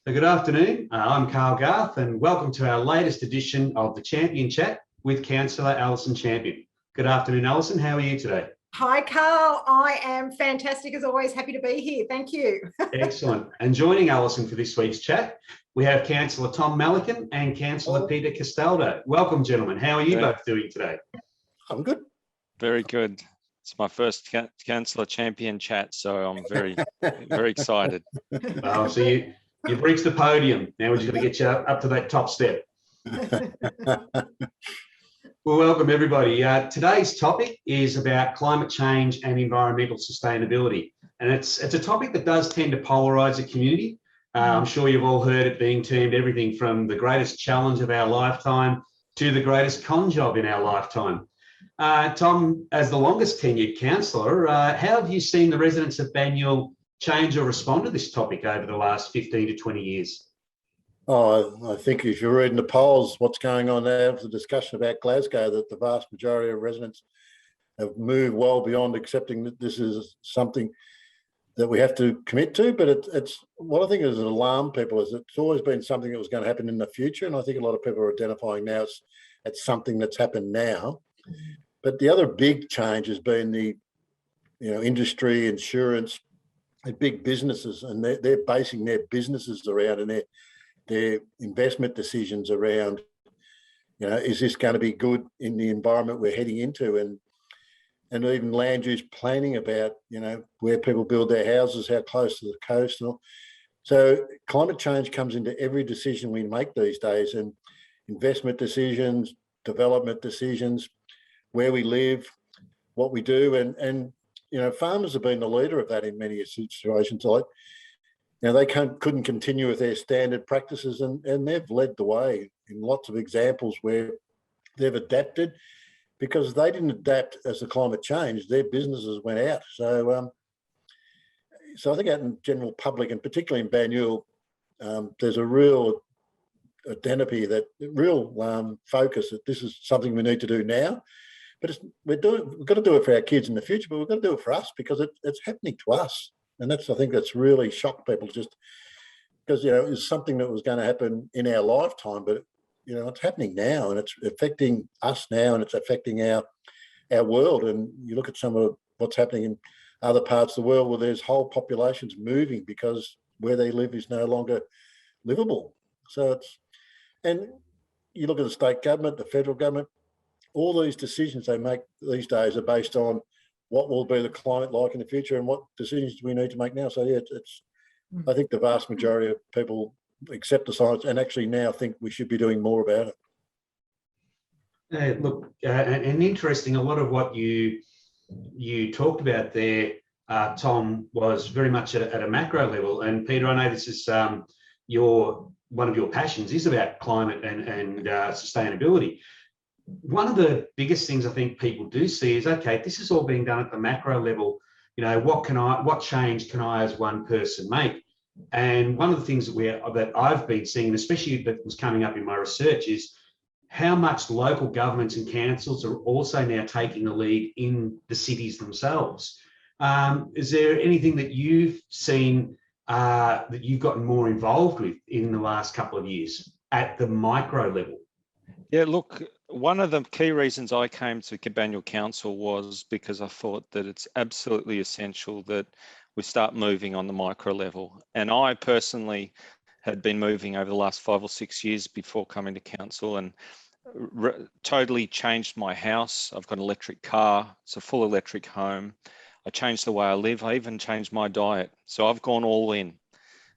Good afternoon. I'm Carl Garth, and welcome to our latest edition of the Champion Chat with Councillor Alison Champion. Good afternoon, Alison. How are you today? Hi, Carl. I am fantastic as always. Happy to be here. Thank you. Excellent. And joining Alison for this week's chat, we have Councillor Tom Melican and Councillor Peter Castaldo. Welcome, gentlemen. How are you both doing today? I'm good. Very good. It's my first Councillor Champion Chat, so I'm very, very excited. Well, so you've reached the podium. Now we're just going to get you up to that top step. Well, welcome everybody. Today's topic is about climate change and environmental sustainability. And it's a topic that does tend to polarise the community. I'm sure you've all heard it being termed everything from the greatest challenge of our lifetime to the greatest con job in our lifetime. Tom, as the longest tenured councillor, how have you seen the residents of Baynule change or respond to this topic over the last 15 to 20 years? Oh, I think if you're reading the polls, what's going on now with the discussion about Glasgow, that the vast majority of residents have moved well beyond accepting that this is something that we have to commit to. But it's what I think has alarmed people is it's always been something that was going to happen in the future. And I think a lot of people are identifying now it's something that's happened now. But the other big change has been the industry, insurance, and big businesses, and they're basing their businesses around and their investment decisions around, is this going to be good in the environment we're heading into, and even land use planning about, where people build their houses, how close to the coast and all. So climate change comes into every decision we make these days, and investment decisions, development decisions, where we live, what we do, and farmers have been the leader of that in many situations. Like, they couldn't continue with their standard practices, and they've led the way in lots of examples where they've adapted because they didn't adapt as the climate changed. Their businesses went out. So I think out in general public, and particularly in Baynule, there's a real real focus that this is something we need to do now. But we've got to do it for our kids in the future, but we've got to do it for us because it's happening to us. And I think that's really shocked people, just because, it's something that was going to happen in our lifetime, but, it's happening now, and it's affecting us now, and it's affecting our world. And you look at some of what's happening in other parts of the world where there's whole populations moving because where they live is no longer livable. And you look at the state government, the federal government, all these decisions they make these days are based on what will be the climate like in the future and what decisions do we need to make now. So, I think the vast majority of people accept the science and actually now think we should be doing more about it. Look, and interesting, a lot of what you talked about there, Tom, was very much at a macro level. And Peter, I know this is one of your passions is about climate and sustainability. One of the biggest things I think people do see is, okay, this is all being done at the macro level. What change can I as one person make? And one of the things that I've been seeing, especially that was coming up in my research, is how much local governments and councils are also now taking the lead in the cities themselves. Is there anything that you've seen that you've gotten more involved with in the last couple of years at the micro level? Yeah, look, one of the key reasons I came to Baynule Council was because I thought that it's absolutely essential that we start moving on the micro level. And I personally had been moving over the last 5 or 6 years before coming to council, and totally changed my house. I've got an electric car. It's a full electric home. I changed the way I live. I even changed my diet. So I've gone all in.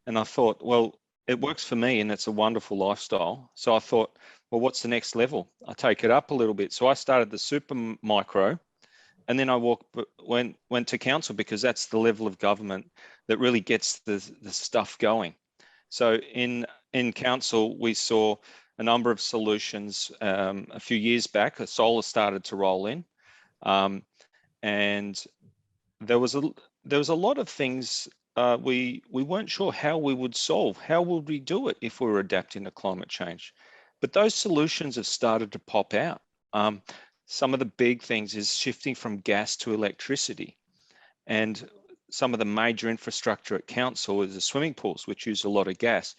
And I thought, well, it works for me and it's a wonderful lifestyle. So I thought, well, what's the next level? I take it up a little bit. So I started the super micro, and then I went to council because that's the level of government that really gets the stuff going. So in council, we saw a number of solutions a few years back. Solar started to roll in, and there was a lot of things we weren't sure how we would solve. How would we do it if we were adapting to climate change? But those solutions have started to pop out. Some of the big things is shifting from gas to electricity. And some of the major infrastructure at council is the swimming pools, which use a lot of gas.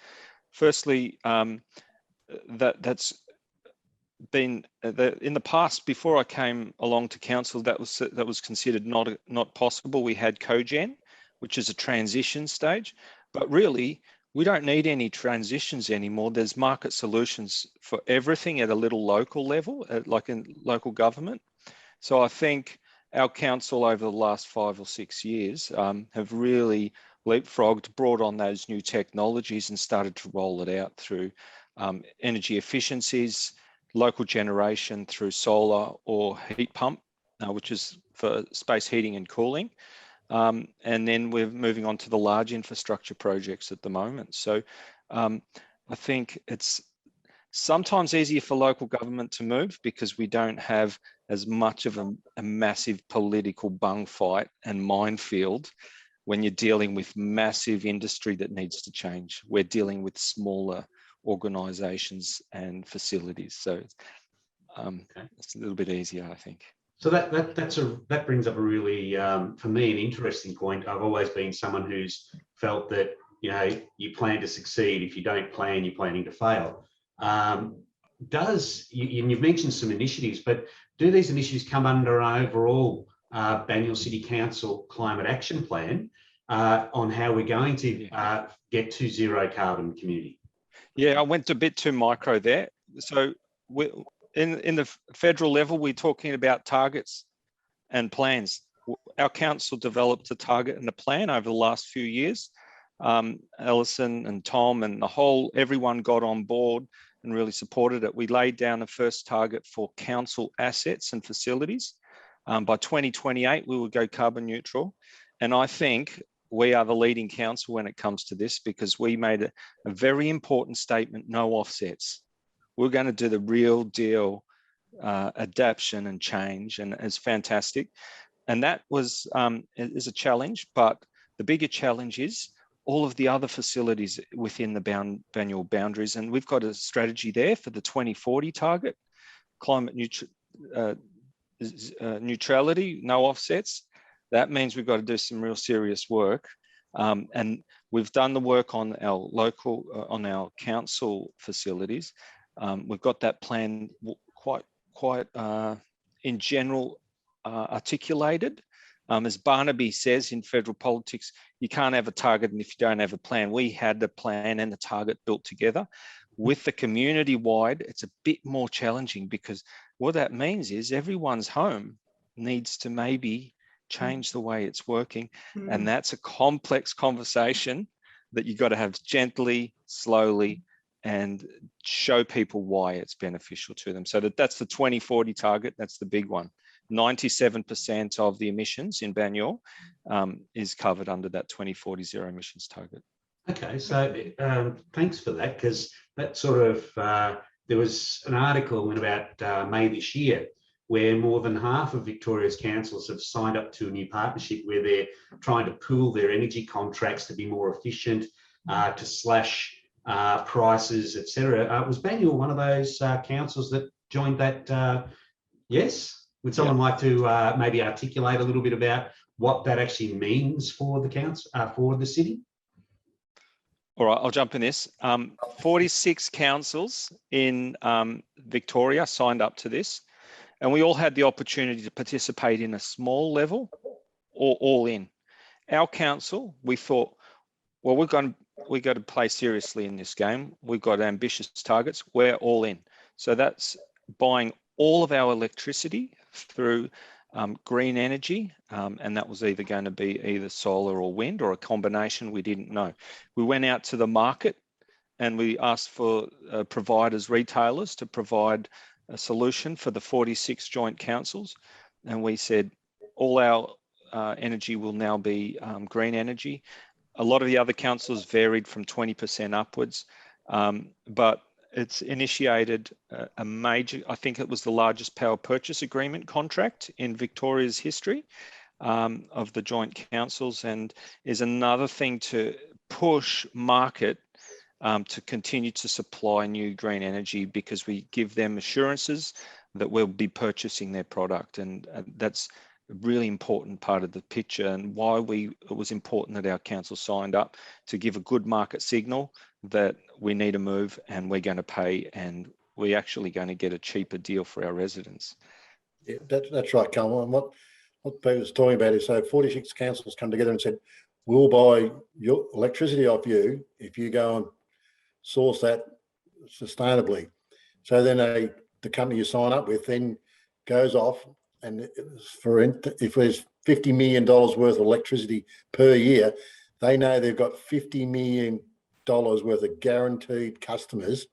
Firstly, that's been in the past, before I came along to council, that was considered not possible. We had cogen, which is a transition stage, but really we don't need any transitions anymore. There's market solutions for everything at a little local level, like in local government. So I think our council over the last 5 or 6 years have really leapfrogged, brought on those new technologies and started to roll it out through energy efficiencies, local generation through solar or heat pump, which is for space heating and cooling. And then we're moving on to the large infrastructure projects at the moment. So I think it's sometimes easier for local government to move because we don't have as much of a massive political bung fight and minefield when you're dealing with massive industry that needs to change. We're dealing with smaller organisations and facilities, so it's a little bit easier, I think. So that brings up a really, for me, an interesting point. I've always been someone who's felt that, you know, you plan to succeed. If you don't plan, you're planning to fail. You've mentioned some initiatives, but do these initiatives come under an overall Baynule City Council climate action plan on how we're going to get to zero carbon community? Yeah, I went a bit too micro there. So in the federal level, we're talking about targets and plans. Our council developed a target and a plan over the last few years. Alison and Tom and everyone got on board and really supported it. We laid down a first target for council assets and facilities. By 2028, we will go carbon neutral. And I think we are the leading council when it comes to this because we made a very important statement: no offsets. We're going to do the real deal adaptation and change, and it's fantastic. And that is a challenge, but the bigger challenge is all of the other facilities within the Baynule boundaries. And we've got a strategy there for the 2040 target, climate neutrality, no offsets. That means we've got to do some real serious work. And we've done the work on our council facilities. We've got that plan quite in general articulated. As Barnaby says in federal politics, you can't have a target and if you don't have a plan. We had the plan and the target built together. With the community wide, it's a bit more challenging because what that means is everyone's home needs to maybe change the way it's working. And that's a complex conversation that you've got to have gently, slowly, and show people why it's beneficial to them. So that's the 2040 target. That's the big one. 97% of the emissions in Baynule is covered under that 2040 zero emissions target. Okay, so thanks for that, because that sort of, there was an article in about May this year where more than half of Victoria's councils have signed up to a new partnership where they're trying to pool their energy contracts to be more efficient, to slash prices, etc. Was Baynule one of those councils that joined that? Yes? Would someone like to maybe articulate a little bit about what that actually means for the council, for the city? All right, I'll jump in this. 46 councils in Victoria signed up to this, and we all had the opportunity to participate in a small level or all in. Our council, we thought, well, we've got to play seriously in this game. We've got ambitious targets. We're all in. So that's buying all of our electricity through green energy, and that was either going to be either solar or wind or a combination. We didn't know. We went out to the market and we asked for providers, retailers, to provide a solution for the 46 joint councils, and we said all our energy will now be green energy. A lot of the other councils varied from 20% upwards, but it's initiated a major, I think it was the largest power purchase agreement contract in Victoria's history of the joint councils, and is another thing to push market to continue to supply new green energy, because we give them assurances that we'll be purchasing their product, and that's really important part of the picture, and why it was important that our council signed up to give a good market signal that we need to move and we're going to pay, and we're actually going to get a cheaper deal for our residents. Yeah, that's right, Carl. And what Peter's talking about is, so 46 councils come together and said, we'll buy your electricity off you if you go and source that sustainably. So then the company you sign up with then goes off, and if there's $50 million worth of electricity per year, they know they've got $50 million worth of guaranteed customers,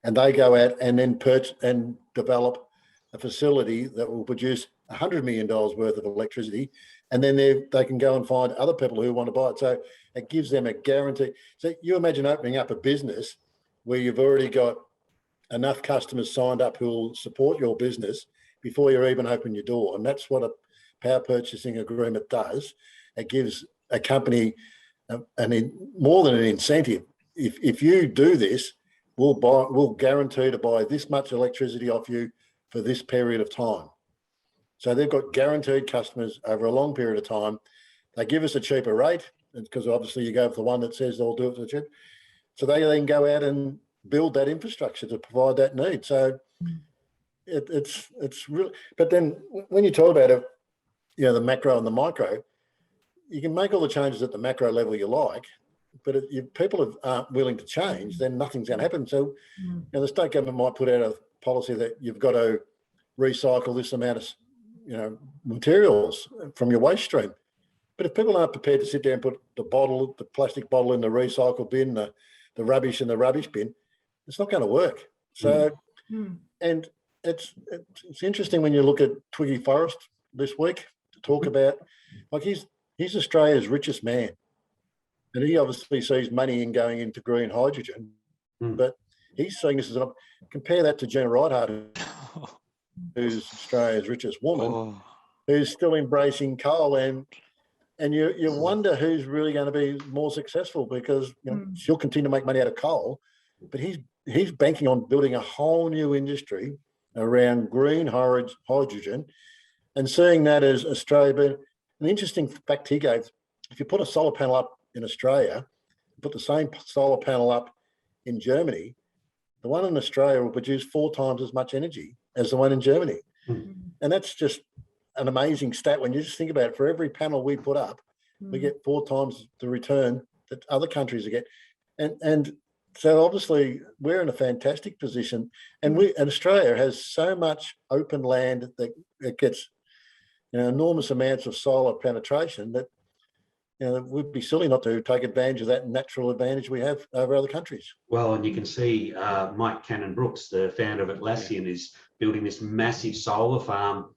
and they go out and then purchase and develop a facility that will produce $100 million worth of electricity, and then they can go and find other people who want to buy it. So it gives them a guarantee. So you imagine opening up a business where you've already got enough customers signed up who will support your business before you even open your door. And that's what a power purchasing agreement does. It gives a company more than an incentive. If you do this, we'll guarantee to buy this much electricity off you for this period of time. So they've got guaranteed customers over a long period of time. They give us a cheaper rate, because obviously you go for the one that says they'll do it for cheap. So they then go out and build that infrastructure to provide that need. So it's really, but then when you talk about it, the macro and the micro, you can make all the changes at the macro level you like, but if people aren't willing to change, then nothing's going to happen. So the state government might put out a policy that you've got to recycle this amount of materials from your waste stream. But if people aren't prepared to sit there and put the plastic bottle in the recycle bin, the rubbish in the rubbish bin, it's not going to work. So, and it's interesting when you look at Twiggy Forrest this week to talk about, like he's Australia's richest man, and he obviously sees money in going into green hydrogen, but he's seeing this as compare that to Gina Ridehart, who's Australia's richest woman, who's still embracing coal, and you wonder who's really going to be more successful, because she'll continue to make money out of coal, but he's banking on building a whole new industry around green hydrogen, and seeing that as Australia. But an interesting fact he gave: if you put a solar panel up in Australia, put the same solar panel up in Germany, the one in Australia will produce 4 times as much energy as the one in Germany. And that's just an amazing stat when you just think about it. For every panel we put up, we get 4 times the return that other countries get. And so obviously we're in a fantastic position, and Australia has so much open land that it gets enormous amounts of solar penetration that we'd be silly not to take advantage of that natural advantage we have over other countries. Well, and you can see Mike Cannon-Brookes, the founder of Atlassian, is building this massive solar farm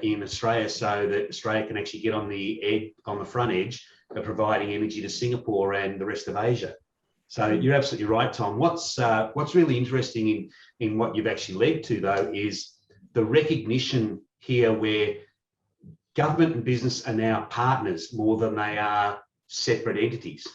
in Australia, so that Australia can actually get on the front edge of providing energy to Singapore and the rest of Asia. So you're absolutely right, Tom. What's really interesting in what you've actually led to, though, is the recognition here where government and business are now partners more than they are separate entities,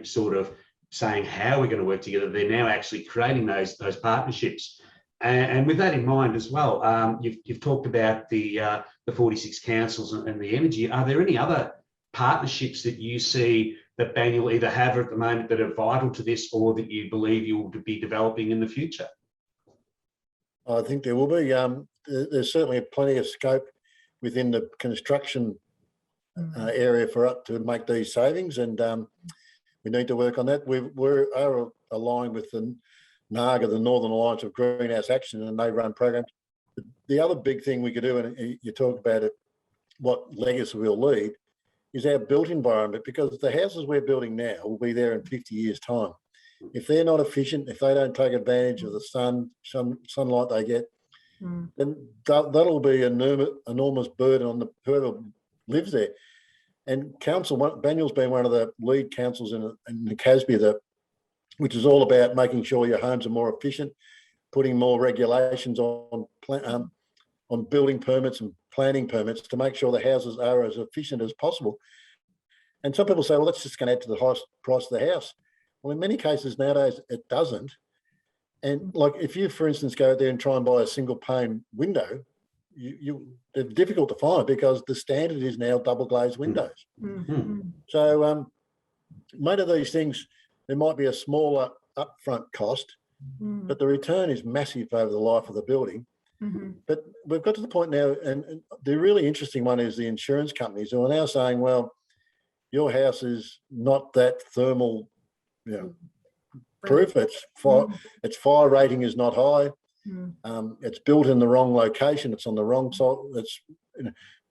sort of saying how we're going to work together. They're now actually creating those partnerships. And with that in mind as well, you've talked about the 46 councils and the energy. Are there any other partnerships that you see that Baynule either have at the moment that are vital to this, or that you believe you will be developing in the future? I think there will be. There's certainly plenty of scope within the construction area for us to make these savings, and we need to work on that. We're aligned with the NAGA, the Northern Alliance of Greenhouse Action, and they run programs. The other big thing we could do, and you talk about it, what legacy we'll lead, is our built environment, because the houses we're building now will be there in 50 years' time. If they're not efficient, if they don't take advantage of the sunlight they get, then that'll be an enormous burden on whoever lives there. And Banyule's been one of the lead councils in the Casby, which is all about making sure your homes are more efficient, putting more regulations on building permits and planning permits to make sure the houses are as efficient as possible. And some people say, well, that's just going to add to the highest price of the house. Well, in many cases nowadays, it doesn't. And like if you, for instance, go there and try and buy a single pane window, they're difficult to find because the standard is now double glazed windows. So many of these things, there might be a smaller upfront cost, but the return is massive over the life of the building. But we've got to the point now, and the really interesting one is the insurance companies who are now saying, well, your house is not that thermal, proof. Its fire rating is not high. It's built in the wrong location. It's on the wrong side.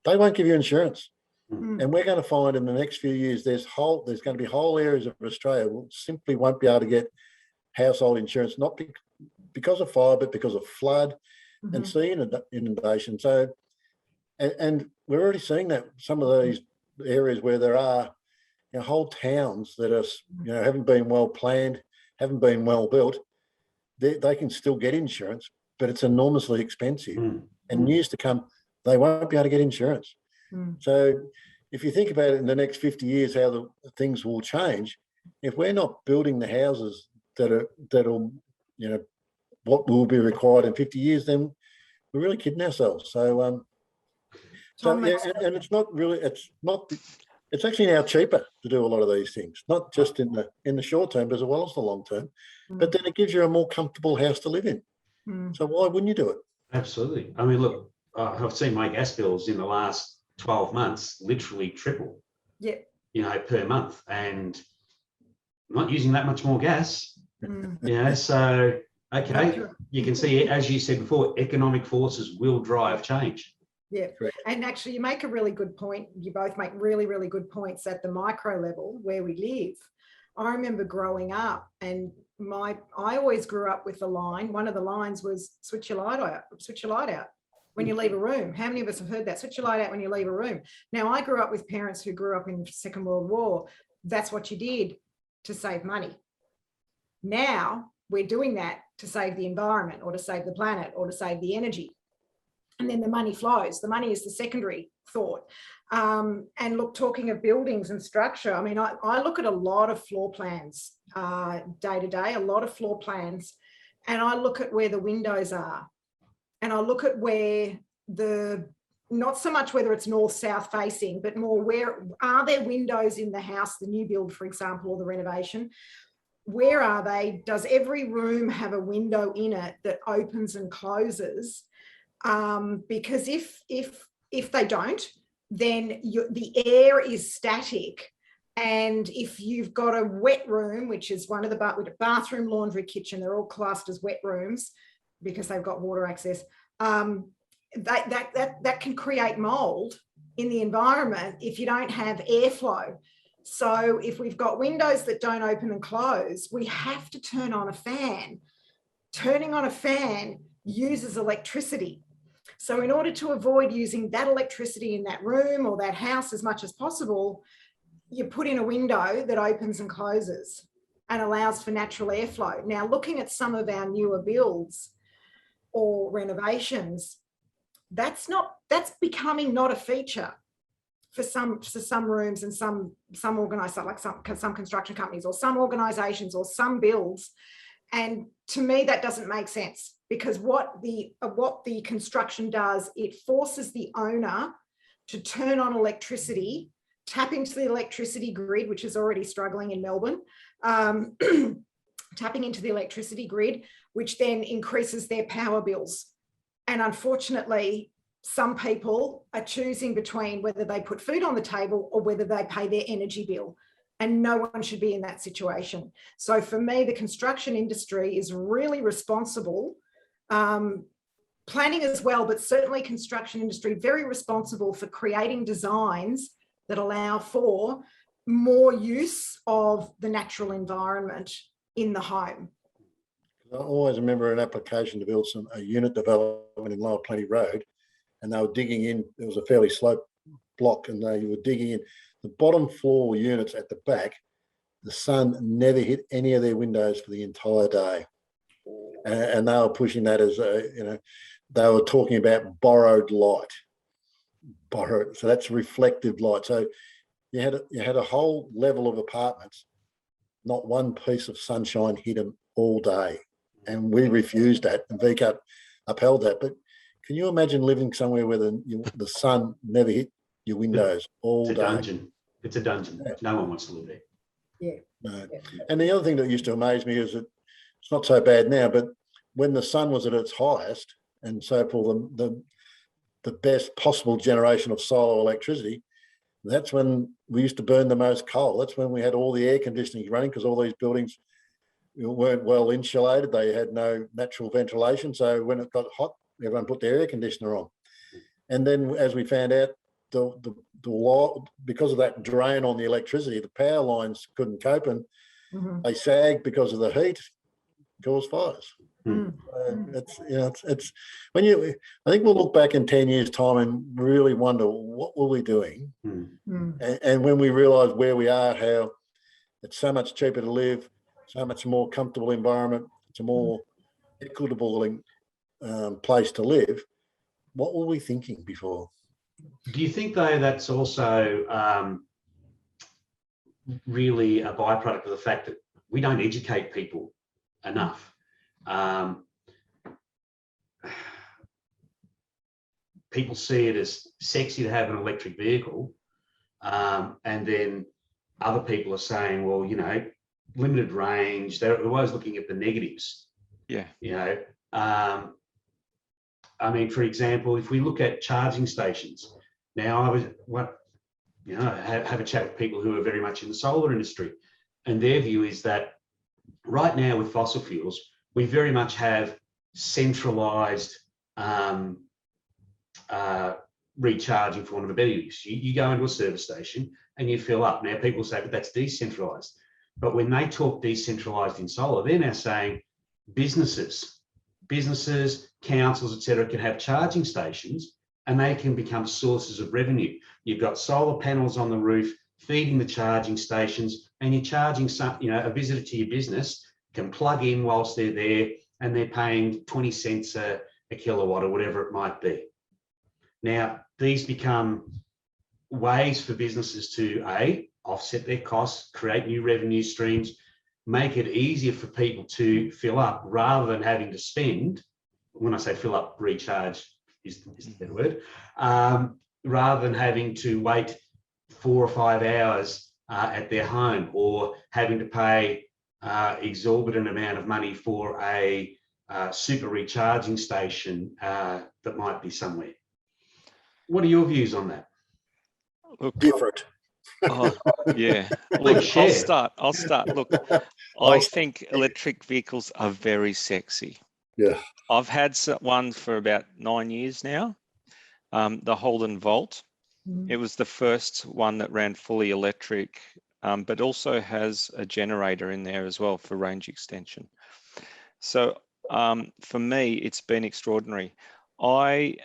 They won't give you insurance. And we're going to find in the next few years, there's going to be whole areas of Australia will simply won't be able to get household insurance, not because of fire, but because of flood and sea inundation. So, and we're already seeing that some of these areas where there are whole towns that are haven't been well planned, haven't been well built, they can still get insurance, but it's enormously expensive. And years to come, they won't be able to get insurance. So if you think about it in the next 50 years, how the things will change, if we're not building the houses that'll what will be required in 50 years, then we're really kidding ourselves. So and it's not really, it's actually now cheaper to do a lot of these things, not just in the short term, but as well as the long term. But then it gives you a more comfortable house to live in. So why wouldn't you do it? Absolutely. I mean, look, I've seen my gas bills in the last 12 months literally triple. Per month, and I'm not using that much more gas. So okay, you can see, as you said before, economic forces will drive change. And actually you make a really good point. You both make really, really good points at the micro level where we live. I remember growing up, and I always grew up with the line. One of the lines was switch your light out when you leave a room. How many of us have heard that? Switch your light out when you leave a room. Now, I grew up with parents who grew up in the Second World War. That's what you did to save money. Now we're doing that to save the environment, or to save the planet, or to save the energy. And then the money flows. The money is the secondary thought. And look, talking of buildings and structure, I mean, I look at a lot of floor plans day to day, a lot of floor plans, and I look at where the windows are. And I look at where not so much whether it's north-south facing, but more where are there windows in the house, the new build, for example, or the renovation? Where are they? Does every room have a window in it that opens and closes? Because if they don't, then the air is static. And if you've got a wet room, which is one of the bathroom, laundry, kitchen, they're all classed as wet rooms because they've got water access, that can create mold in the environment if you don't have airflow. So if we've got windows that don't open and close, we have to turn on a fan. Turning on a fan uses electricity. So in order to avoid using that electricity in that room or that house as much as possible, you put in a window that opens and closes and allows for natural airflow. Now, looking at some of our newer builds or renovations, that's becoming not a feature for some rooms and some organisations, like some construction companies or some organisations or some builds. And to me, that doesn't make sense, because what the construction does, it forces the owner to turn on electricity, tap into the electricity grid, which is already struggling in Melbourne, tapping into the electricity grid, which then increases their power bills. And unfortunately, some people are choosing between whether they put food on the table or whether they pay their energy bill. And no one should be in that situation. So for me, the construction industry is really responsible, planning as well, but certainly construction industry, very responsible for creating designs that allow for more use of the natural environment in the home. I always remember an application to build a unit development in Lower Plenty Road, and they were digging in. It was a fairly sloped block, and they were digging in. The bottom floor units at the back, the sun never hit any of their windows for the entire day. And they were pushing that as, they were talking about borrowed light. So that's reflective light. So you had a whole level of apartments, not one piece of sunshine hit them all day. And we refused that, and VCAT upheld that. But Can you imagine living somewhere where the sun never hit your windows all It's day? a dungeon. It's a dungeon. No one wants to live there. Yeah. No. Yeah. And the other thing that used to amaze me is that it's not so bad now, but when the sun was at its highest, and so for the best possible generation of solar electricity, that's when we used to burn the most coal. That's when we had all the air conditioning running, because all these buildings weren't well insulated. They had no natural ventilation. So when it got hot, everyone put their air conditioner on. And then as we found out, because of that drain on the electricity, the power lines couldn't cope, and they sagged because of the heat, caused fires. It's when I think we'll look back in 10 years' time and really wonder what were we doing, and when we realise where we are, how it's so much cheaper to live, so much more comfortable environment, it's a more equitable place to live. What were we thinking before? Do you think, though, that's also really a byproduct of the fact that we don't educate people enough? People see it as sexy to have an electric vehicle, and then other people are saying, well, you know, limited range. They're always looking at the negatives. Yeah. You know, I mean, for example, if we look at charging stations, now have a chat with people who are very much in the solar industry, and their view is that right now with fossil fuels, we very much have centralized recharging, for want of a better use. You go into a service station and you fill up. Now people say, but that's decentralized. But when they talk decentralized in solar, they're now saying businesses, councils, etc., can have charging stations, and they can become sources of revenue. You've got solar panels on the roof feeding the charging stations, and you're charging a visitor to your business can plug in whilst they're there, and they're paying 20 cents a kilowatt or whatever it might be. Now, these become ways for businesses to offset their costs, create new revenue streams, make it easier for people to fill up rather than having to spend. When I say fill up, recharge is the better word, rather than having to wait 4 or 5 hours at their home, or having to pay exorbitant amount of money for a super recharging station that might be somewhere. What are your views on that? Look, Different. oh, yeah. Please Look, share. I'll start. Look, I think electric vehicles are very sexy. Yeah. I've had one for about 9 years now, the Holden Volt. It was the first one that ran fully electric, but also has a generator in there as well for range extension. So for me, it's been extraordinary. I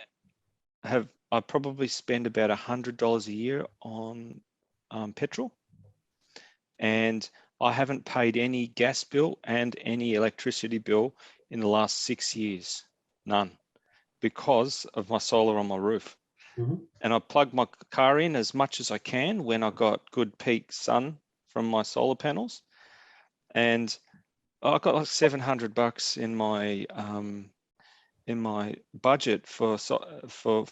probably spend about $100 a year on petrol, and I haven't paid any gas bill and any electricity bill in the last 6 years, none, because of my solar on my roof. And I plug my car in as much as I can when I got good peak sun from my solar panels, and I got like $700 in my budget for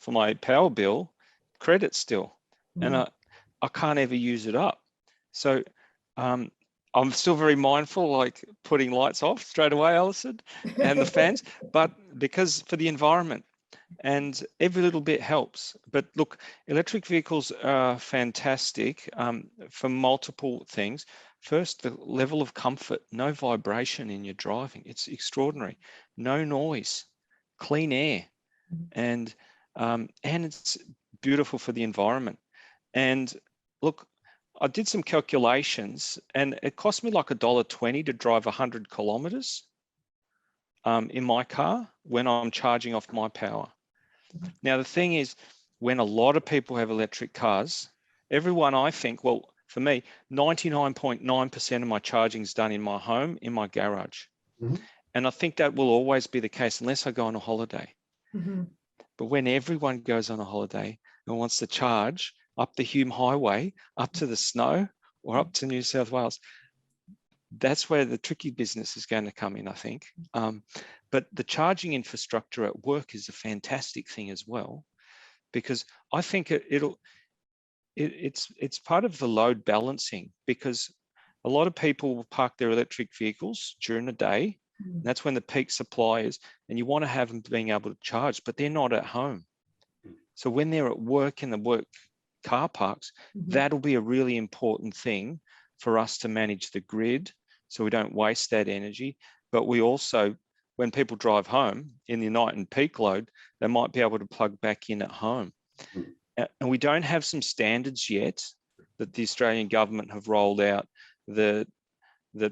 my power bill credit still, and I can't ever use it up. So I'm still very mindful, like putting lights off straight away, Alison, and the fans, but because for the environment, and every little bit helps. But look, electric vehicles are fantastic for multiple things. First, the level of comfort, no vibration in your driving. It's extraordinary. No noise, clean air, and it's beautiful for the environment. And look, I did some calculations, and it cost me like $1.20 to drive 100 kilometers in my car when I'm charging off my power. Now, the thing is, when a lot of people have electric cars, everyone, I think, well, for me, 99.9% of my charging is done in my home, in my garage. And I think that will always be the case unless I go on a holiday. But when everyone goes on a holiday and wants to charge up the Hume Highway, up to the snow, or up to New South Wales, that's where the tricky business is going to come in, I think. But the charging infrastructure at work is a fantastic thing as well, because I think it's part of the load balancing, because a lot of people will park their electric vehicles during the day. That's when the peak supply is, and you want to have them being able to charge, but they're not at home. So when they're at work in the work car parks, that'll be a really important thing for us to manage the grid so we don't waste that energy. But we also, when people drive home in the night and peak load, they might be able to plug back in at home. And we don't have some standards yet that the Australian government have rolled out that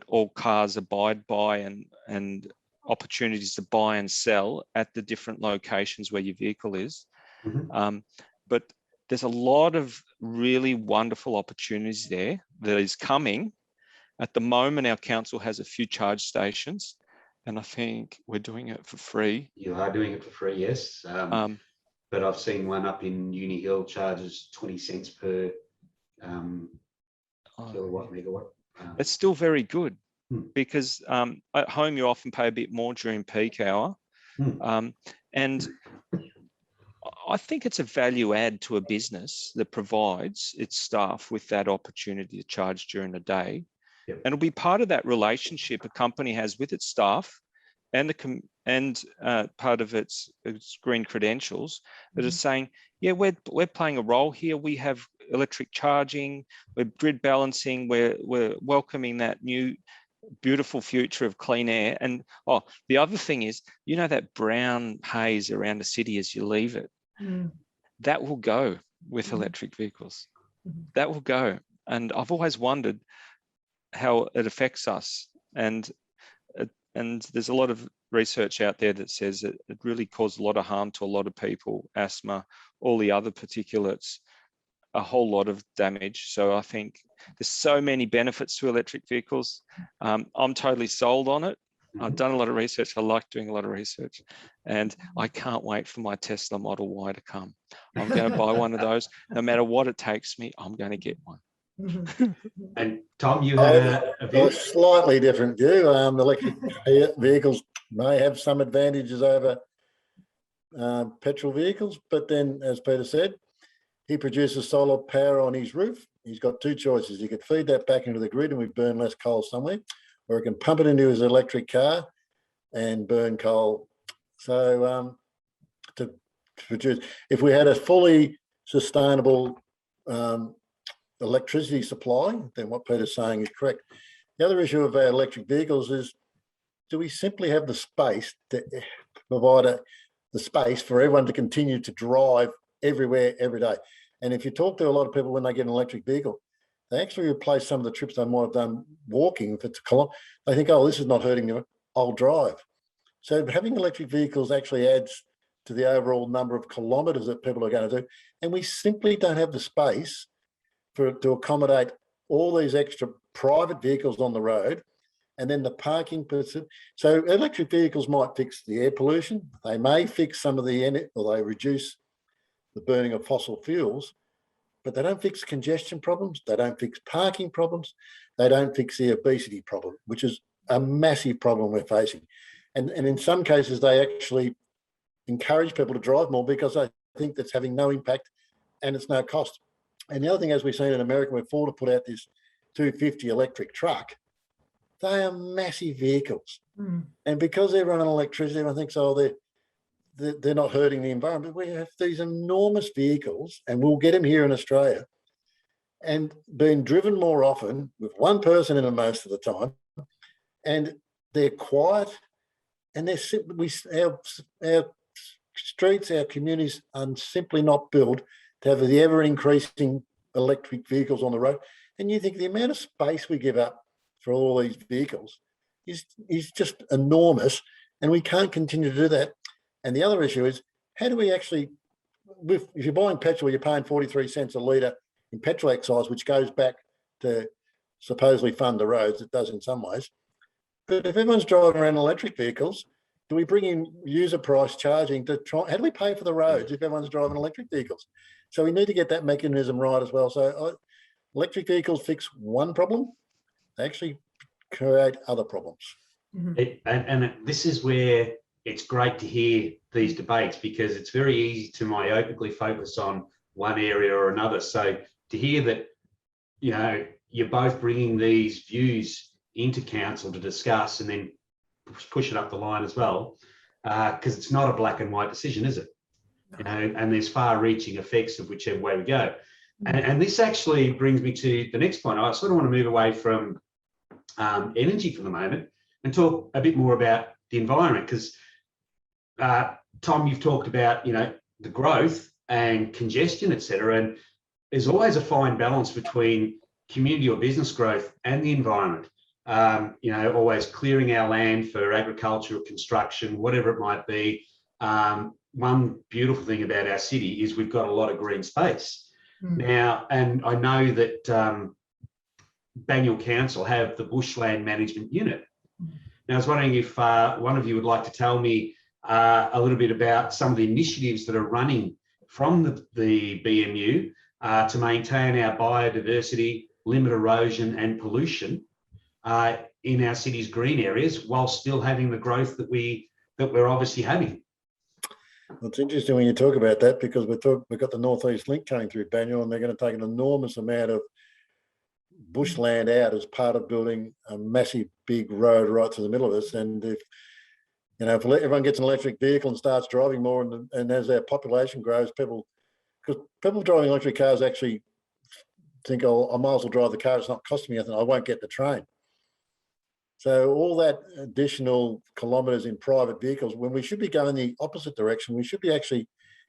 all cars abide by, and opportunities to buy and sell at the different locations where your vehicle is. But there's a lot of really wonderful opportunities there that is coming. At the moment, our council has a few charge stations, and I think we're doing it for free. You are doing it for free, yes. But I've seen one up in Uni Hill charges 20 cents per kilowatt, megawatt. It's still very good, because at home you often pay a bit more during peak hour. And I think it's a value add to a business that provides its staff with that opportunity to charge during the day. And it'll be part of that relationship a company has with its staff, and part of its green credentials that is saying, yeah, we're playing a role here. We have electric charging, we're grid balancing, we're welcoming that new beautiful future of clean air. And the other thing is, that brown haze around the city as you leave it, that will go with electric vehicles. That will go. And I've always wondered how it affects us. And there's a lot of research out there that says it really causes a lot of harm to a lot of people, asthma, all the other particulates, a whole lot of damage. So I think there's so many benefits to electric vehicles. I'm totally sold on it. I've done a lot of research. I like doing a lot of research, and I can't wait for my Tesla Model Y to come. I'm going to buy one of those. No matter what it takes me, I'm going to get one. And Tom, you had a view? A slightly different view. Electric vehicles may have some advantages over petrol vehicles, but then, as Peter said, he produces solar power on his roof. He's got two choices. He could feed that back into the grid and we burn less coal somewhere, or he can pump it into his electric car and burn coal. So to produce, if we had a fully sustainable electricity supply, then what Peter's saying is correct. The other issue of our electric vehicles is, do we simply have the space to provide the space for everyone to continue to drive everywhere, every day? And if you talk to a lot of people when they get an electric vehicle, they actually replace some of the trips they might have done walking. If it's a kilometre, they think, oh, this is not hurting you, I'll drive. So having electric vehicles actually adds to the overall number of kilometres that people are going to do. And we simply don't have the space to accommodate all these extra private vehicles on the road, and then the parking person. So electric vehicles might fix the air pollution. They may fix some of or they reduce the burning of fossil fuels, but they don't fix congestion problems. They don't fix parking problems. They don't fix the obesity problem, which is a massive problem we're facing. And in some cases, they actually encourage people to drive more because they think that's having no impact and it's no cost. And the other thing, as we've seen in America, where Ford put out this 250 electric truck, they are massive vehicles. And because they're running electricity, everyone thinks, oh, they're not hurting the environment. We have these enormous vehicles, and we'll get them here in Australia, and being driven more often with one person in them most of the time, and they're quiet, and our streets, our communities are simply not built to have the ever-increasing electric vehicles on the road. And you think the amount of space we give up for all these vehicles is just enormous, and we can't continue to do that. And the other issue is, how do we actually, if you're buying petrol, you're paying 43 cents a litre in petrol excise, which goes back to supposedly fund the roads. It does in some ways. But if everyone's driving around electric vehicles, do we bring in user price charging to try? How do we pay for the roads if everyone's driving electric vehicles? So we need to get that mechanism right as well. So electric vehicles fix one problem. They actually create other problems. And this is where it's great to hear these debates, because it's very easy to myopically focus on one area or another. So to hear that, you know, you're both bringing these views into council to discuss and then push it up the line as well, because it's not a black and white decision, is it? You know, and there's far-reaching effects of whichever way we go. And this actually brings me to the next point. I sort of want to move away from energy for the moment and talk a bit more about the environment, because Tom, you've talked about, you know, the growth and congestion, etc. And there's always a fine balance between community or business growth and the environment. You know, always clearing our land for agriculture or construction, whatever it might be. One beautiful thing about our city is we've got a lot of green space now, and I know that Baynule Council have the Bushland Management Unit. Now, I was wondering if one of you would like to tell me a little bit about some of the initiatives that are running from the BMU to maintain our biodiversity, limit erosion and pollution in our city's green areas, while still having the growth that we're obviously having. Well, it's interesting when you talk about that, because we've got the Northeast Link coming through Baynule, and they're going to take an enormous amount of bushland out as part of building a massive big road right through the middle of us. And if, you know, if everyone gets an electric vehicle and starts driving more, and as our population grows, because people driving electric cars actually think, oh, I might as well drive the car, it's not costing me anything, I won't get the train. So all that additional kilometres in private vehicles, when we should be going the opposite direction, we should be actually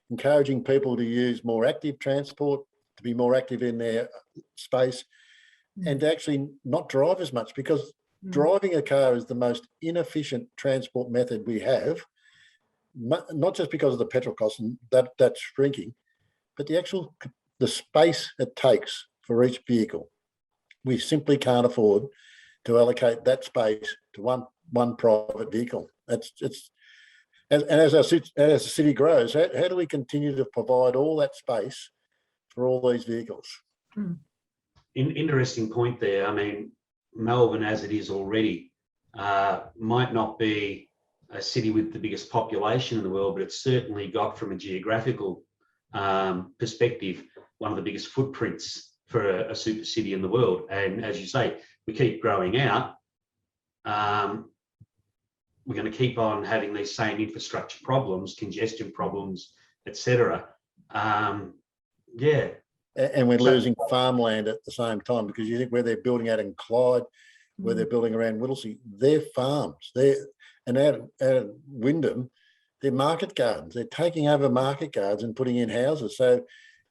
encouraging people to use more active transport, to be more active in their space, and to actually not drive as much, because driving a car is the most inefficient transport method we have, not just because of the petrol cost, and that's shrinking, but the space it takes for each vehicle. We simply can't afford to allocate that space to one private vehicle. As the city grows, how do we continue to provide all that space for all these vehicles? Interesting point there. I mean, Melbourne, as it is already, might not be a city with the biggest population in the world, but it's certainly got, from a geographical perspective, one of the biggest footprints for a super city in the world. And as you say, we keep growing out. We're going to keep on having these same infrastructure problems, congestion problems, etc. Yeah. And we're losing farmland at the same time, because you think where they're building out in Clyde, where they're building around Whittlesea, they're farms. And out at Wyndham, they're market gardens. They're taking over market gardens and putting in houses. So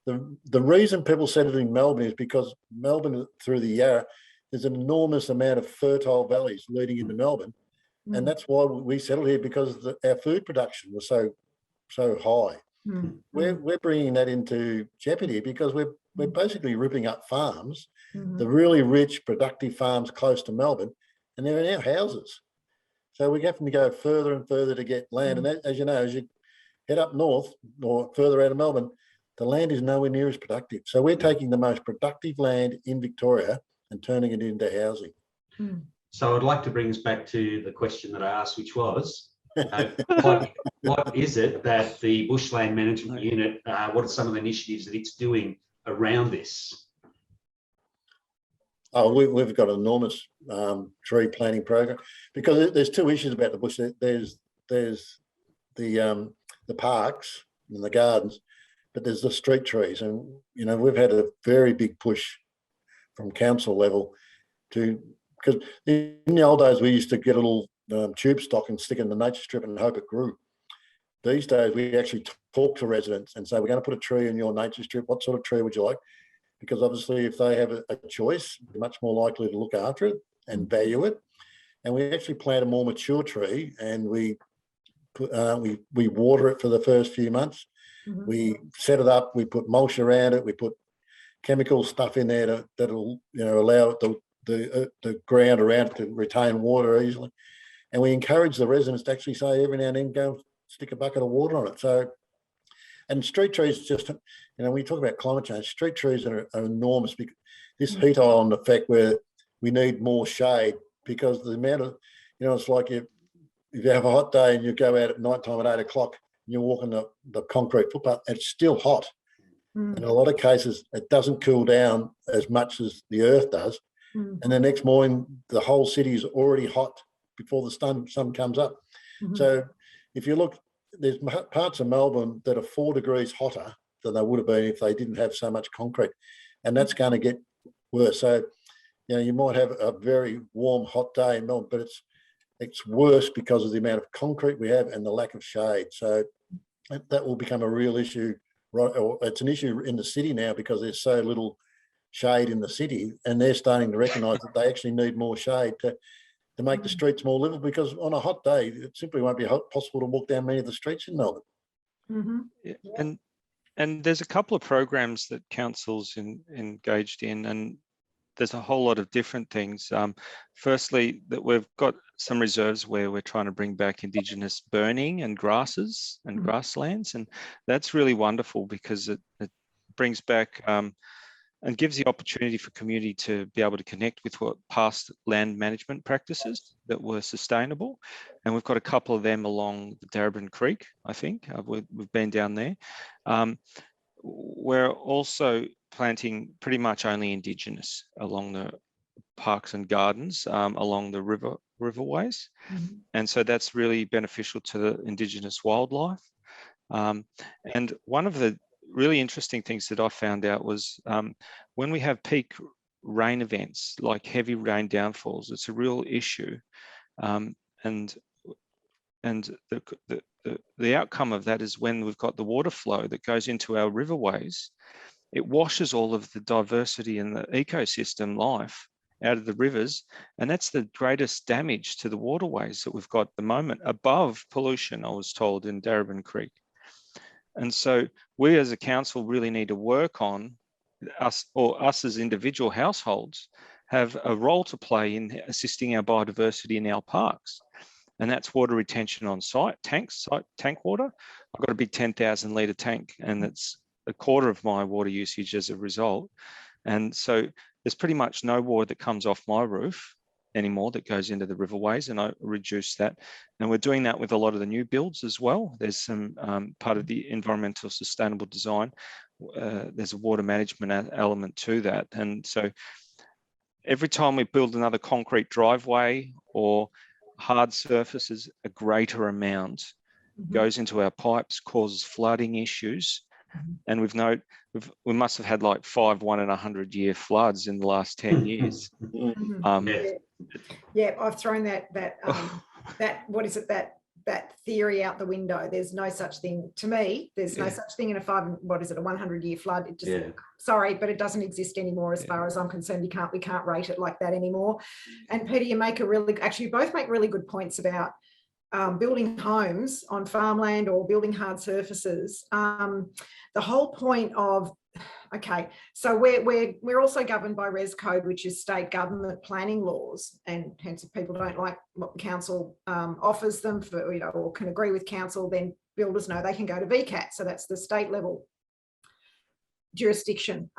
the reason people settle in Melbourne is because Melbourne, through the Yarra, there's an enormous amount of fertile valleys leading into Melbourne. And that's why we settled here, because our food production was so high. We're bringing that into jeopardy, because we're basically ripping up farms, the really rich, productive farms close to Melbourne, and they're in our houses. So we're having to go further and further to get land. And as you know, as you head up north or further out of Melbourne, the land is nowhere near as productive. So we're taking the most productive land in Victoria and turning it into housing. So I'd like to bring us back to the question that I asked, which was, what is it that the Bushland Management Unit, what are some of the initiatives that it's doing around this? Oh, we've got an enormous tree planting program, because there's two issues about the bush. There's the parks and the gardens, but there's the street trees. And, you know, we've had a very big push from council level because in the old days, we used to get a little tube stock and stick it in the nature strip and hope it grew. These days, we actually talk to residents and say, we're going to put a tree in your nature strip. What sort of tree would you like? Because obviously, if they have a choice, they're much more likely to look after it and value it. And we actually plant a more mature tree, and we water it for the first few months. We set it up. We put mulch around it. We put chemical stuff in there that'll allow the ground around it to retain water easily. And we encourage the residents to actually say every now and then, go stick a bucket of water on it. So, and street trees, just, we talk about climate change, street trees are enormous, because this heat island effect, where we need more shade because the amount of, it's like if you have a hot day and you go out at night time at 8 o'clock and you're walking the concrete footpath, it's still hot. In a lot of cases, it doesn't cool down as much as the earth does. And the next morning, the whole city is already hot before the sun comes up. So if you look, there's parts of Melbourne that are 4 degrees hotter than they would have been if they didn't have so much concrete. And that's going to get worse. So, you might have a very warm, hot day in Melbourne, but it's worse because of the amount of concrete we have and the lack of shade. So that will become a real issue. Right, or it's an issue in the city now because there's so little shade in the city, and they're starting to recognise that they actually need more shade to make the streets more livable, because on a hot day, it simply won't be possible to walk down many of the streets in Melbourne. And there's a couple of programs that council's engaged in, and there's a whole lot of different things. Firstly, that we've got some reserves where we're trying to bring back Indigenous burning and grasses and grasslands, and that's really wonderful because it brings back and gives the opportunity for community to be able to connect with what past land management practices that were sustainable. And we've got a couple of them along the Darabin Creek, I think. We've been down there. We're also planting pretty much only Indigenous along the parks and gardens, along the riverways. And so that's really beneficial to the Indigenous wildlife. And one of the really interesting things that I found out was when we have peak rain events, like heavy rain downfalls, it's a real issue. And the outcome of that is when we've got the water flow that goes into our riverways, it washes all of the diversity in the ecosystem life out of the rivers. And that's the greatest damage to the waterways that we've got at the moment, above pollution, I was told, in Darabin Creek. And so we as a council really need to work on us as individual households have a role to play in assisting our biodiversity in our parks. And that's water retention on site, tank water. I've got a big 10,000 litre tank, and it's a quarter of my water usage as a result. And so there's pretty much no water that comes off my roof anymore that goes into the riverways, and I reduce that. And we're doing that with a lot of the new builds as well. There's some part of the environmental sustainable design. There's a water management element to that. And so every time we build another concrete driveway or hard surfaces, a greater amount goes into our pipes, causes flooding issues. And we must have had like 5 100-year floods in the last 10 years. I've thrown that theory out the window. There's no such thing, to me, there's no such thing in a 100-year flood. It just, sorry, but it doesn't exist anymore as far as I'm concerned. We can't rate it like that anymore. And Peter, you both make really good points about building homes on farmland or building hard surfaces. The whole point of, so we're also governed by Res Code, which is state government planning laws, and hence if people don't like what the council offers them for, or can agree with council, then builders know they can go to VCAT. So that's the state level jurisdiction.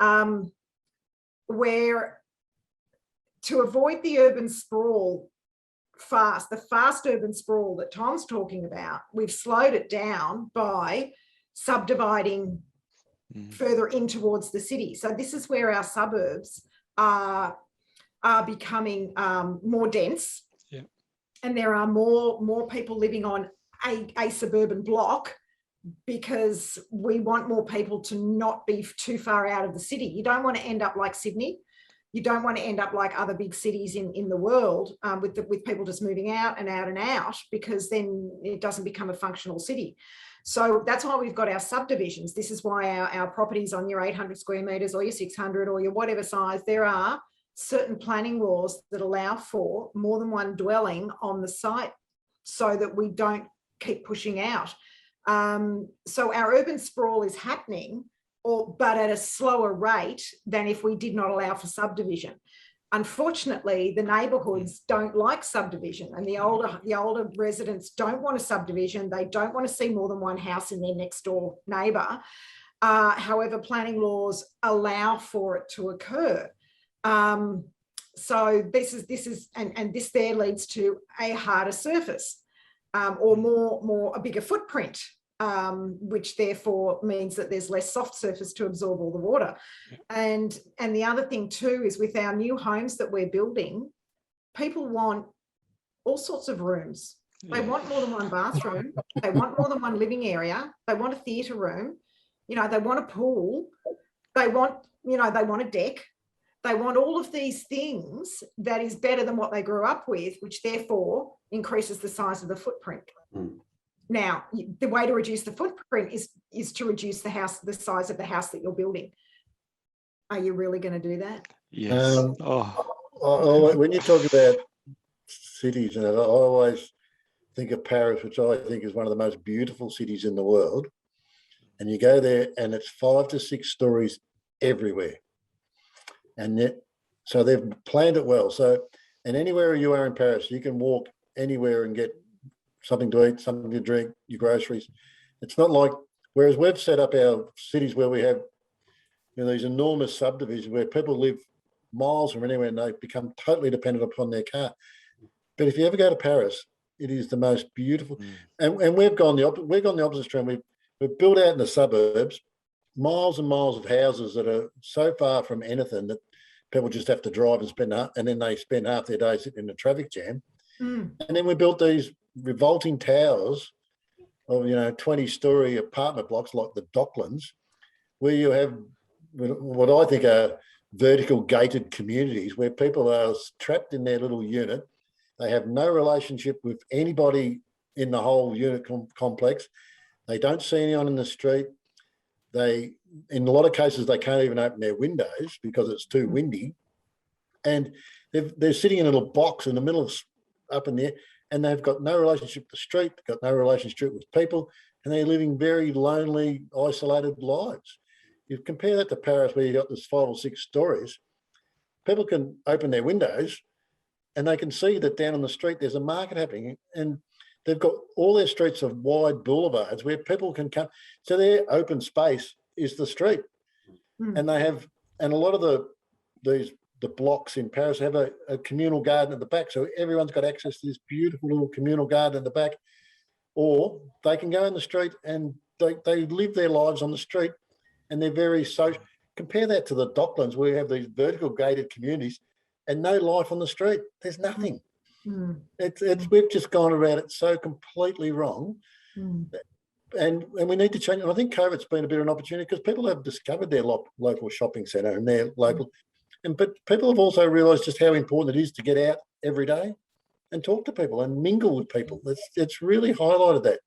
Where to avoid the urban sprawl, the fast urban sprawl that Tom's talking about, we've slowed it down by subdividing further in towards the city. So this is where our suburbs are becoming more dense, and there are more people living on a suburban block, because we want more people to not be too far out of the city. You don't want to end up like Sydney. You don't want to end up like other big cities in the world with people just moving out and out and out, because then it doesn't become a functional city. So that's why we've got our subdivisions. This is why our properties on your 800 square metres or your 600 or your whatever size, there are certain planning laws that allow for more than one dwelling on the site, so that we don't keep pushing out. So our urban sprawl is happening, but at a slower rate than if we did not allow for subdivision. Unfortunately, the neighbourhoods don't like subdivision, and the older residents don't want a subdivision. They don't want to see more than one house in their next door neighbour. However, planning laws allow for it to occur. So this is, and this there leads to a harder surface, or a bigger footprint, which therefore means that there's less soft surface to absorb all the water. And the other thing too is with our new homes that we're building, people want all sorts of rooms. They want more than one bathroom. They want more than one living area. They want a theatre room. You know, they want a pool. They want a deck. They want all of these things that is better than what they grew up with, which therefore increases the size of the footprint. Now, the way to reduce the footprint is to reduce the size of the house that you're building. Are you really going to do that? Yes. When you talk about cities, and I always think of Paris, which I think is one of the most beautiful cities in the world. And you go there and it's 5 to 6 stories everywhere. And yet, so they've planned it well. So, and anywhere you are in Paris, you can walk anywhere and get something to eat, something to drink, your groceries. It's not like, whereas we've set up our cities where we have, you know, these enormous subdivisions where people live miles from anywhere and they become totally dependent upon their car. But if you ever go to Paris, it is the most beautiful. And we've gone the opposite extreme. We've built out in the suburbs, miles and miles of houses that are so far from anything that people just have to drive and then they spend half their day sitting in a traffic jam. And then we built these revolting towers of, 20-story apartment blocks like the Docklands, where you have what I think are vertical gated communities where people are trapped in their little unit. They have no relationship with anybody in the whole unit complex. They don't see anyone in the street. In a lot of cases, they can't even open their windows because it's too windy. And they're sitting in a little box in the middle of up in there, and they've got no relationship with the street, they've got no relationship with people, and they're living very lonely, isolated lives. You compare that to Paris, where you've got this 5 or 6 stories, people can open their windows and they can see that down on the street there's a market happening, and they've got all their streets of wide boulevards where people can come. So their open space is the street. And they have, and a lot of the blocks in Paris have a communal garden at the back. So everyone's got access to this beautiful little communal garden at the back. Or they can go in the street and they live their lives on the street, and they're very social. Compare that to the Docklands, where you have these vertical gated communities and no life on the street. There's nothing. We've just gone about it so completely wrong. And we need to change. And I think COVID's been a bit of an opportunity because people have discovered their local shopping centre and their local. But people have also realised just how important it is to get out every day and talk to people and mingle with people. It's really highlighted that.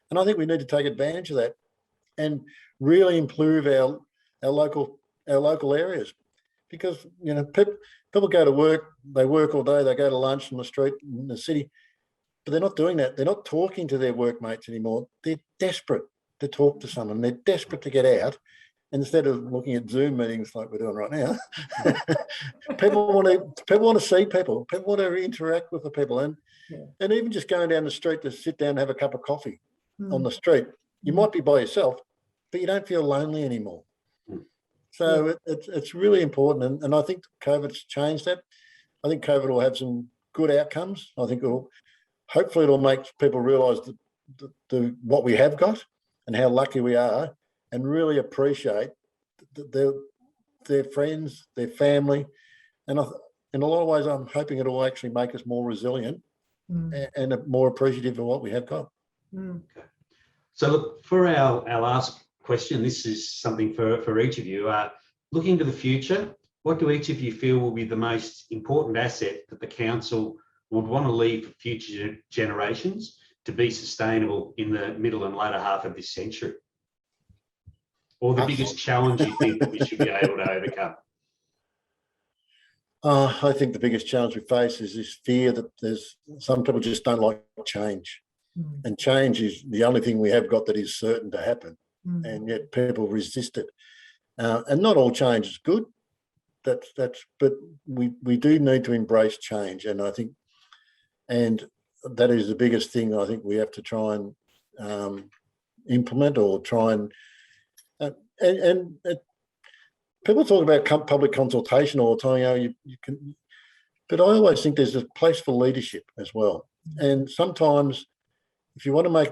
And I think we need to take advantage of that and really improve our local areas, because people go to work, they work all day, they go to lunch on the street in the city, but they're not doing that. They're not talking to their workmates anymore. They're desperate to talk to someone. They're desperate to get out. And instead of looking at Zoom meetings like we're doing right now, people want to see people. People want to interact with the people, and even just going down the street to sit down and have a cup of coffee on the street. You might be by yourself, but you don't feel lonely anymore. So it's really important, and I think COVID's changed that. I think COVID will have some good outcomes. I think hopefully it'll make people realise what we have got and how lucky we are, and really appreciate their friends, their family. And in a lot of ways, I'm hoping it will actually make us more resilient and more appreciative of what we have got. Okay. So look, for our last question, this is something for each of you. Looking to the future, what do each of you feel will be the most important asset that the council would want to leave for future generations to be sustainable in the middle and latter half of this century? Or the biggest challenge you think that we should be able to overcome? I think the biggest challenge we face is this fear that there's some people just don't like change. And change is the only thing we have got that is certain to happen. And yet people resist it. And not all change is good. But we do need to embrace change. And I think, and that is the biggest thing I think we have to try and implement, or try and people talk about public consultation all the time. You can, But I always think there's a place for leadership as well. And sometimes if you want to make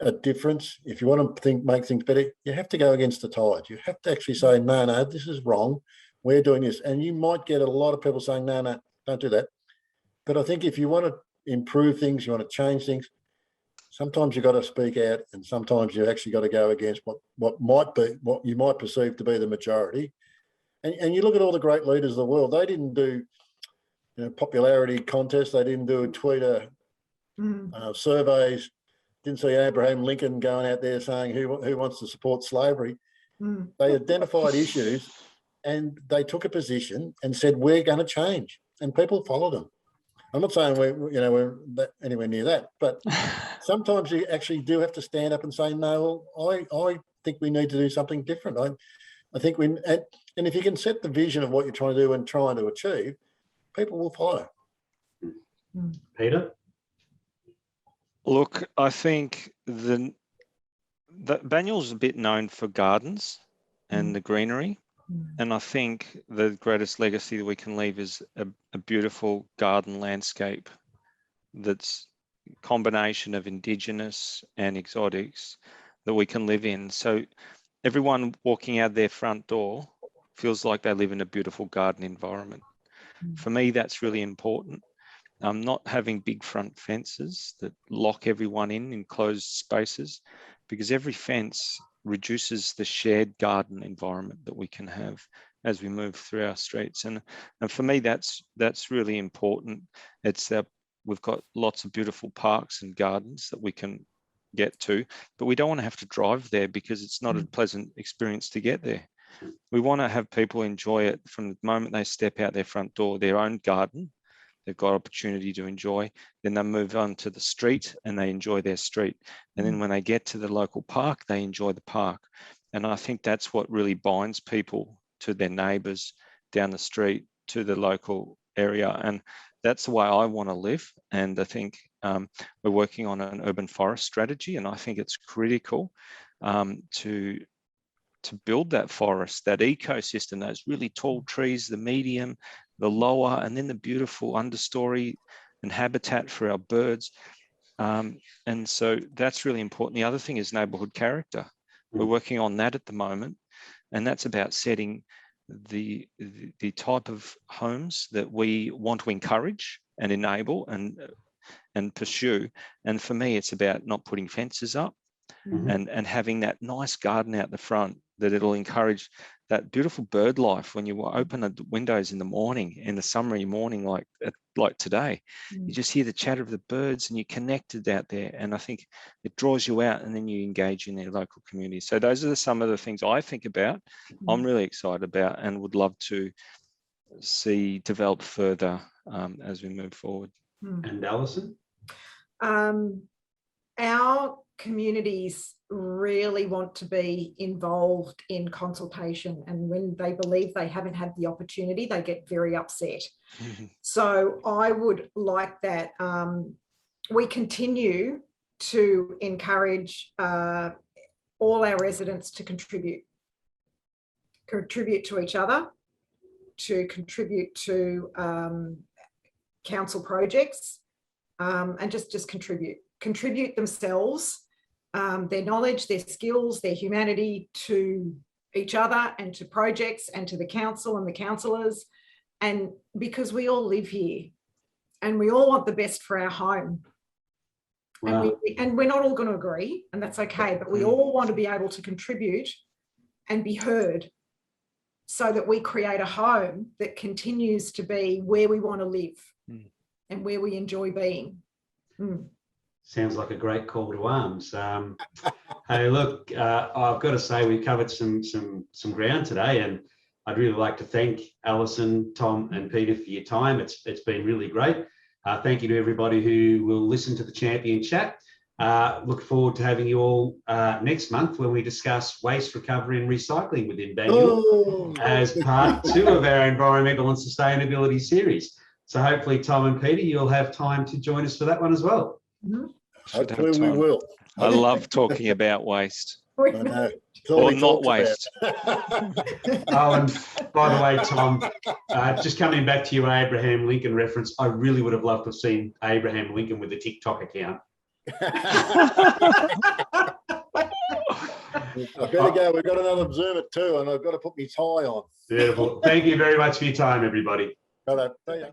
a difference, if you want to make things better, you have to go against the tide. You have to actually say, no, this is wrong. We're doing this. And you might get a lot of people saying, no, don't do that. But I think if you want to improve things, you want to change things, sometimes you've got to speak out, and sometimes you actually got to go against what you might perceive to be the majority. And you look at all the great leaders of the world, they didn't do popularity contests, they didn't do Twitter surveys, didn't see Abraham Lincoln going out there saying who wants to support slavery. They identified issues and they took a position and said, we're going to change, and people followed them. I'm not saying we're anywhere near that, but sometimes you actually do have to stand up and say, no, I think we need to do something different. I think and if you can set the vision of what you're trying to do and trying to achieve, people will follow. Peter? Look, I think the Banyule's a bit known for gardens and the greenery. And I think the greatest legacy that we can leave is a beautiful garden landscape that's a combination of Indigenous and exotics that we can live in. So everyone walking out their front door feels like they live in a beautiful garden environment. For me, that's really important. Not having big front fences that lock everyone in closed spaces, because every fence reduces the shared garden environment that we can have as we move through our streets. And for me, that's really important. It's that we've got lots of beautiful parks and gardens that we can get to, but we don't want to have to drive there because it's not a pleasant experience to get there. We want to have people enjoy it from the moment they step out their front door, their own garden. They've got opportunity to enjoy, then they move on to the street and they enjoy their street. And then when they get to the local park, they enjoy the park. And I think that's what really binds people to their neighbours down the street, to the local area. And that's the way I want to live. And I think we're working on an urban forest strategy. And I think it's critical to build that forest, that ecosystem, those really tall trees, the medium, the lower, and then the beautiful understory and habitat for our birds. And so that's really important. The other thing is neighbourhood character. We're working on that at the moment, and that's about setting the type of homes that we want to encourage and enable and pursue. And for me, it's about not putting fences up and having that nice garden out the front, that it'll encourage that beautiful bird life when you open the windows in the morning, in the summery morning like today. You just hear the chatter of the birds and you're connected out there. And I think it draws you out, and then you engage in their local community. So those are some of the things I think about, I'm really excited about, and would love to see develop further as we move forward. And Alison? Our communities really want to be involved in consultation, and when they believe they haven't had the opportunity, they get very upset. So I would like that we continue to encourage all our residents to contribute to each other, to contribute to council projects, and just contribute themselves, their knowledge, their skills, their humanity to each other and to projects and to the council and the councillors. And because we all live here and we all want the best for our home. Wow. And we're not all going to agree, and that's okay, but we all want to be able to contribute and be heard, so that we create a home that continues to be where we want to live and where we enjoy being. Sounds like a great call to arms. Hey, look, I've got to say we covered some ground today, and I'd really like to thank Alison, Tom, and Peter for your time. It's been really great. Thank you to everybody who will listen to the Champion Chat. Look forward to having you all next month when we discuss waste recovery and recycling within Baynule as part 2 of our environmental and sustainability series. So hopefully, Tom and Peter, you'll have time to join us for that one as well. Hopefully we will. I love talking about waste. We I know. know. It's all Or he not talks waste. Oh, and by the way, Tom, just coming back to your Abraham Lincoln reference, I really would have loved to have seen Abraham Lincoln with a TikTok account. I better go. We've got another Zoom at 2 and I've got to put my tie on. Beautiful. Thank you very much for your time, everybody. Hello. See ya.